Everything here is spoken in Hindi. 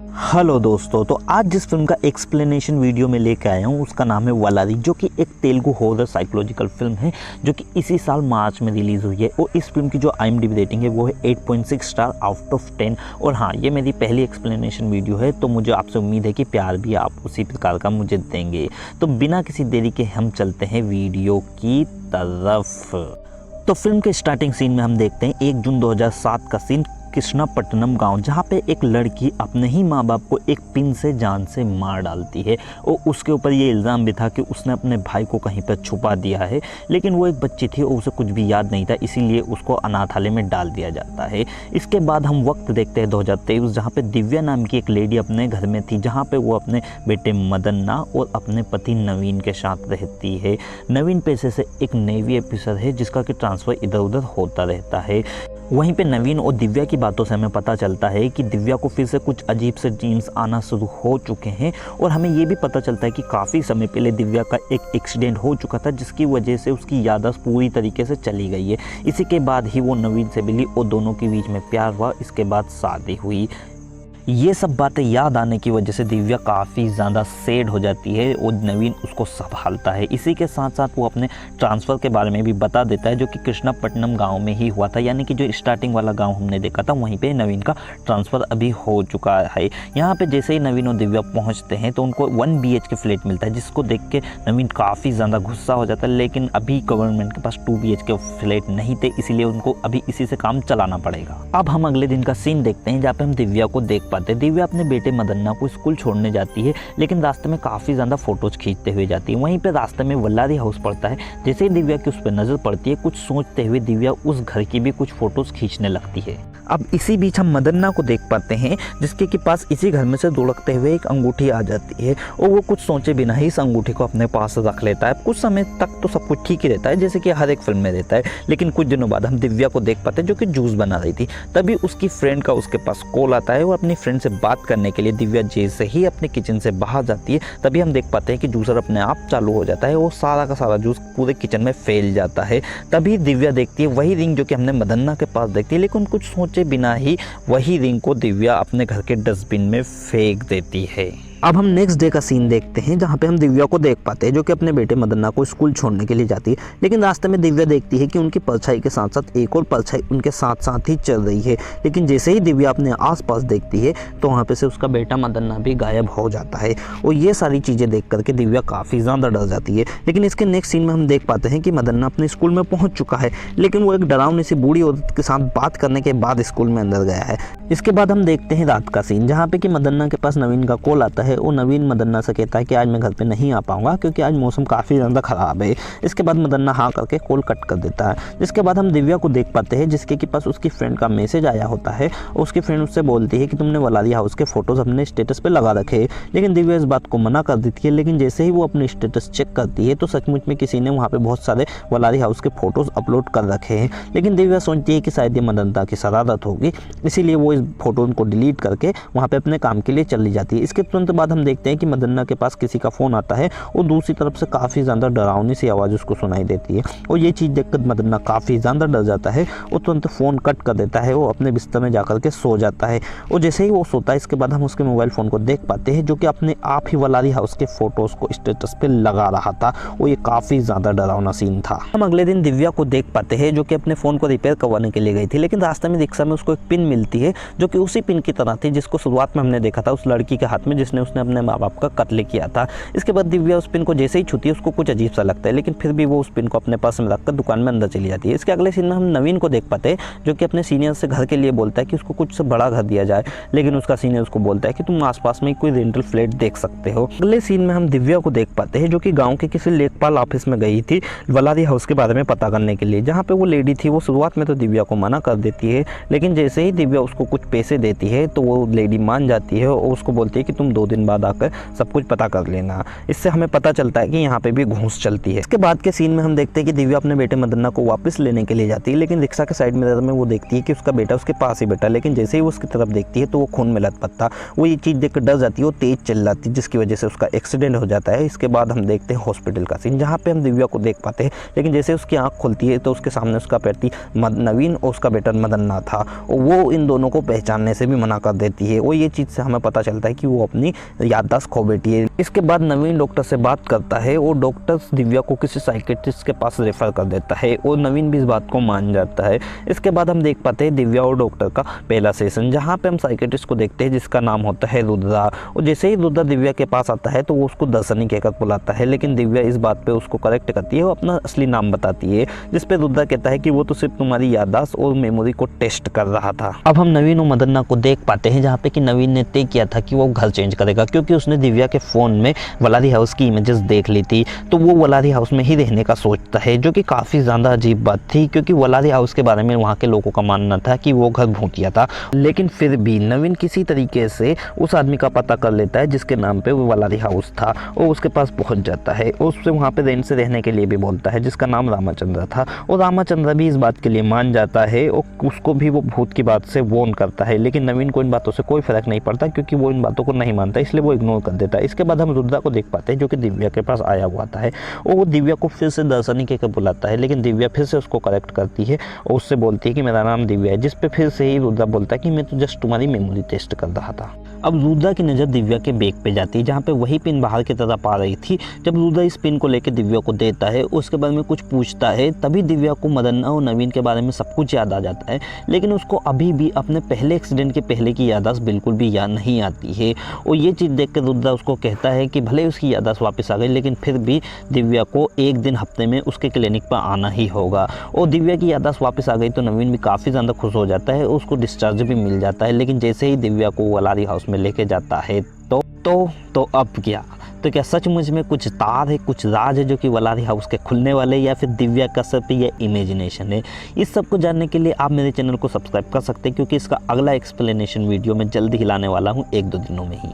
हेलो दोस्तों, तो आज जिस फिल्म का एक्सप्लेनेशन वीडियो में लेकर आया हूँ उसका नाम है वल्लारी, जो कि एक तेलुगु हॉरर साइकोलॉजिकल फिल्म है जो कि इसी साल मार्च में रिलीज़ हुई है। और इस फिल्म की जो IMDb रेटिंग है वो है 8.6 स्टार आउट ऑफ 10। और हाँ, ये मेरी पहली एक्सप्लेनेशन वीडियो है, तो मुझे आपसे उम्मीद है कि प्यार भी आप उसी प्रकार का मुझे देंगे। तो बिना किसी देरी के हम चलते हैं वीडियो की तरफ। तो फिल्म के स्टार्टिंग सीन में हम देखते हैं 1 जून 2007 का सीन, कृष्णापट्टनम गांव, जहां पे एक लड़की अपने ही माँ बाप को एक पिन से जान से मार डालती है। और उसके ऊपर ये इल्ज़ाम भी था कि उसने अपने भाई को कहीं पर छुपा दिया है, लेकिन वो एक बच्ची थी और उसे कुछ भी याद नहीं था, इसीलिए उसको अनाथालय में डाल दिया जाता है। इसके बाद हम वक्त देखते हैं 2023, जहाँ पे दिव्या नाम की एक लेडी अपने घर में थी, जहाँ पे वो अपने बेटे मदन्ना और अपने पति नवीन के साथ रहती है। नवीन पेशे से एक नेवी ऑफिसर है जिसका कि ट्रांसफ़र इधर उधर होता रहता है। वहीं पे नवीन और दिव्या की बातों से हमें पता चलता है कि दिव्या को फिर से कुछ अजीब से ड्रीम्स आना शुरू हो चुके हैं। और हमें ये भी पता चलता है कि काफ़ी समय पहले दिव्या का एक एक्सीडेंट हो चुका था, जिसकी वजह से उसकी याददाश्त पूरी तरीके से चली गई है। इसी के बाद ही वो नवीन से मिली और दोनों के बीच में प्यार हुआ, इसके बाद शादी हुई। ये सब बातें याद आने की वजह से दिव्या काफ़ी ज़्यादा सैड हो जाती है और नवीन उसको संभालता है। इसी के साथ साथ वो अपने ट्रांसफ़र के बारे में भी बता देता है, जो कि कृष्णापट्टनम गांव में ही हुआ था, यानी कि जो स्टार्टिंग वाला गांव हमने देखा था वहीं पे नवीन का ट्रांसफ़र अभी हो चुका है। यहाँ पे जैसे ही नवीन और दिव्या पहुँचते हैं तो उनको 1 BHK फ्लैट मिलता है, जिसको देख के नवीन काफ़ी ज़्यादा गुस्सा हो जाता है। लेकिन अभी गवर्नमेंट के पास 2 BHK फ्लैट नहीं थे, इसीलिए उनको अभी इसी से काम चलाना पड़ेगा। अब हम अगले दिन का सीन देखते हैं, जहाँ पे हम दिव्या को देख पाते हैं। दिव्या अपने बेटे मदन्ना को स्कूल छोड़ने जाती है, लेकिन रास्ते में काफ़ी ज़्यादा फोटोज़ खींचते हुए जाती है। वहीं पे रास्ते में वल्लारी हाउस पड़ता है। जैसे ही दिव्या की उस पर नज़र पड़ती है, कुछ सोचते हुए दिव्या उस घर की भी कुछ फ़ोटोज़ खींचने लगती है। अब इसी बीच हम मदन्ना को देख पाते हैं, जिसके के पास इसी घर में से दुड़कते हुए एक अंगूठी आ जाती है और वो कुछ सोचे बिना ही इस अंगूठी को अपने पास रख लेता है। कुछ समय तक तो सब कुछ ठीक ही रहता है, जैसे कि हर एक फिल्म में रहता है। लेकिन कुछ दिनों बाद हम दिव्या को देख पाते हैं, जो कि जूस बना रही थी। तभी उसकी फ्रेंड का उसके पास कॉल आता है और अपनी फ्रेंड से बात करने के लिए दिव्या जैसे ही अपने किचन से बाहर जाती है, तभी हम देख पाते हैं कि जूसर अपने आप चालू हो जाता है और सारा का सारा जूस पूरे किचन में फैल जाता है। तभी दिव्या देखती है वही रिंग जो कि हमने मदन्ना के पास देखती है, लेकिन कुछ सोचे बिना ही वही रिंग को दिव्या अपने घर के डस्टबिन में फेंक देती है। अब हम नेक्स्ट डे का सीन देखते हैं, जहाँ पे हम दिव्या को देख पाते हैं, जो कि अपने बेटे मदन्ना को स्कूल छोड़ने के लिए जाती है। लेकिन रास्ते में दिव्या देखती है कि उनकी परछाई के साथ साथ एक और परछाई उनके साथ साथ ही चल रही है। लेकिन जैसे ही दिव्या अपने आसपास देखती है तो वहाँ पे से उसका बेटा मदन्ना भी गायब हो जाता है। और ये सारी चीज़ें देख करके दिव्या काफ़ी ज़्यादा डर जाती है। लेकिन इसके नेक्स्ट सीन में हम देख पाते हैं कि मदन्ना अपने स्कूल में पहुँच चुका है, लेकिन वो एक डरावनी सी बूढ़ी औरत के साथ बात करने के बाद स्कूल में अंदर गया है। इसके बाद हम देखते हैं रात का सीन, जहाँ पे कि मदन्ना के पास नवीन का कॉल आता है और नवीन मदन्ना से कहता है कि आज मैं घर पे नहीं आ पाऊंगा क्योंकि आज मौसम काफ़ी ज़्यादा ख़राब है। इसके बाद मदन्ना हाँ करके कॉल कट कर देता है। जिसके बाद हम दिव्या को देख पाते हैं, जिसके के पास उसकी फ्रेंड का मैसेज आया होता है और उसकी फ्रेंड उससे बोलती है कि तुमने वल्लारी हाउस के फ़ोटोज़ अपने स्टेटस पे लगा रखे। लेकिन दिव्या इस बात को मना कर देती है। लेकिन जैसे ही वो अपने स्टेटस चेक करती है तो सचमुच में किसी ने वहाँ पर बहुत सारे वल्लारी हाउस के फ़ोटोज़ अपलोड कर रखे हैं। लेकिन दिव्या सोचती है कि शायद ये मदन्ना की शरारत होगी, इसीलिए वो इस फोटो को डिलीट करके वहाँ पे अपने काम के लिए चली जाती है। इसके तुरंत बाद हम देखते हैं कि मदन्ना के पास किसी का फ़ोन आता है और दूसरी तरफ से काफ़ी ज़्यादा डरावनी सी आवाज़ उसको सुनाई देती है। और ये चीज़ देखकर मदन्ना काफ़ी ज़्यादा डर जाता है और तुरंत फ़ोन कट कर देता है। वो अपने बिस्तर में जाकर के सो जाता है। और जैसे ही वो सोता है, इसके बाद हम उसके मोबाइल फ़ोन को देख पाते हैं, जो कि अपने आप ही वल्लारी हाउस के फ़ोटोज़ को स्टेटस पे लगा रहा था। और ये काफ़ी ज़्यादा डरावना सीन था। हम अगले दिन दिव्या को देख पाते हैं, जो कि अपने फ़ोन को रिपेयर करवाने के लिए गई थी। लेकिन रास्ते में रिक्शा में उसको एक पिन मिलती है, जो कि उसी पिन की तरह थी जिसको शुरुआत में हमने देखा था उस लड़की के हाथ में, जिसने उसने अपने माँ बाप का कत्ल किया था। इसके बाद दिव्या उस पिन को जैसे ही छूती है उसको कुछ अजीब सा लगता है, लेकिन फिर भी वो उस पिन को अपने पास में रखकर दुकान में अंदर चली जाती है। इसके अगले सीन में हम नवीन को देख पाते हैं, जो कि अपने सीनियर से घर के लिए बोलता है कि उसको कुछ से बड़ा घर दिया जाए। लेकिन उसका सीनियर उसको बोलता है कि तुम आसपास में कोई रेंटल फ्लैट देख सकते हो। अगले सीन में हम दिव्या को देख पाते हैं, जो कि गाँव के किसी लेखपाल ऑफिस में गई थी वल्लारी हाउस के बारे में पता करने के लिए। जहाँ पे वो लेडी थी वो शुरुआत में तो दिव्या को मना कर देती है, लेकिन जैसे ही दिव्या उसको कुछ पैसे देती है तो वो लेडी मान जाती है और उसको बोलती है कि तुम 2 दिन दिन बाद आकर सब कुछ पता कर लेना। इससे हमें पता चलता है कि यहाँ पे भी घूस चलती है। इसके बाद के सीन में हम देखते हैं कि दिव्या अपने बेटे मदन्ना को वापस लेने के लिए जाती है, लेकिन रिक्शा के साइड मिरर में वो देखती है कि उसका बेटा उसके पास ही बैठा, लेकिन जैसे ही वो उसकी तरफ देखती है तो वो खून में लथपथ था। वो ये चीज़ देख कर डर जाती है, वो तेज चल जाती है, जिसकी वजह से उसका एक्सीडेंट हो जाता है। इसके बाद हम देखते हैं हॉस्पिटल का सीन, जहाँ पे हम दिव्या को देख पाते हैं, लेकिन जैसे उसकी आँख खुलती है तो उसके सामने उसका पति नवीन और उसका बेटा मदन्ना था। और वो इन दोनों को पहचानने से भी मना कर देती है। और ये चीज़ से हमें पता चलता है कि वो अपनी याददाश्त खो बैठी है। इसके बाद नवीन डॉक्टर से बात करता है और डॉक्टर दिव्या को किसी साइकेट्रिस्ट के पास रेफर कर देता है और नवीन भी इस बात को मान जाता है। इसके बाद हम देख पाते हैं दिव्या और डॉक्टर का पहला सेशन, जहाँ पे हम साइकेट्रिस्ट को देखते हैं जिसका नाम होता है रुद्रा। और जैसे ही रुद्रा दिव्या के पास आता है तो वो उसको दर्शनी कहकर बुलाता है, लेकिन दिव्या इस बात पे उसको करेक्ट करती है, वो अपना असली नाम बताती है, जिस पे रुद्रा कहता है कि वो तो सिर्फ तुम्हारी याददाश्त और मेमोरी को टेस्ट कर रहा था। अब हम नवीन और मदन्ना को देख पाते हैं, जहाँ पे कि नवीन ने तय किया था कि वो घर चेंज करेगा, क्योंकि उसने दिव्या के फ़ोन में वलारी हाउस की इमेजेस देख ली थी। तो वो वलारी हाउस में ही रहने का सोचता है, जो कि काफ़ी ज़्यादा अजीब बात थी, क्योंकि वलारी हाउस के बारे में वहाँ के लोगों का मानना था कि वो घर भूतिया था। लेकिन फिर भी नवीन किसी तरीके से उस आदमी का पता कर लेता है जिसके नाम पे वो वलारी हाउस था, और उसके पास पहुँच जाता है और उससे वहाँ पे रेंट से रहने के लिए भी बोलता है, जिसका नाम रामाचंद्र था। और रामाचंद्र भी इस बात के लिए मान जाता है और उसको भी वो भूत की बात से वॉर्न करता है। लेकिन नवीन को इन बातों से कोई फर्क नहीं पड़ता, क्योंकि वो इन बातों को नहीं मानता, इसलिए वो इग्नोर कर देता है। इसके बाद हम रुद्रा को देख पाते हैं, जो कि दिव्या के पास आया हुआ था, और वो दिव्या को फिर से दर्शनी कहकर बुलाता है, लेकिन दिव्या फिर से उसको करेक्ट करती है और उससे बोलती है कि मेरा नाम दिव्या है, जिस पे फिर से ही रुद्रा बोलता है कि मैं तो जस्ट तुम्हारी मेमोरी टेस्ट कर रहा था। अब रुद्रा की नज़र दिव्या के बैग पे जाती है, जहाँ पे वही पिन बाहर की तरफ आ रही थी। जब रुद्रा इस पिन को लेकर दिव्या को देता है, उसके बारे में कुछ पूछता है, तभी दिव्या को मदन्ना और नवीन के बारे में सब कुछ याद आ जाता है, लेकिन उसको अभी भी अपने पहले एक्सीडेंट के पहले की याददाश्त बिल्कुल भी याद नहीं आती है। और ये चीज़ देख कर रुद्रा उसको कहता है कि भले उसकी याददाश्त वापस आ गई, लेकिन फिर भी दिव्या को एक दिन हफ्ते में उसके क्लिनिक पर आना ही होगा। और दिव्या की याददाश्त वापस आ गई तो नवीन भी काफ़ी ज़्यादा खुश हो जाता है, उसको डिस्चार्ज भी मिल जाता है। लेकिन जैसे ही दिव्या को वलारी हाउस में लेके जाता है तो अब क्या? तो क्या सचमुच में कुछ तार है, कुछ राज है जो कि वलारी हाउस के खुलने वाले, या फिर दिव्या का सिर्फ ये इमेजिनेशन है? इस सब को जानने के लिए आप मेरे चैनल को सब्सक्राइब कर सकते हैं, क्योंकि इसका अगला एक्सप्लेनेशन वीडियो मैं जल्दी ही लाने वाला हूँ, 1-2 दिनों में ही।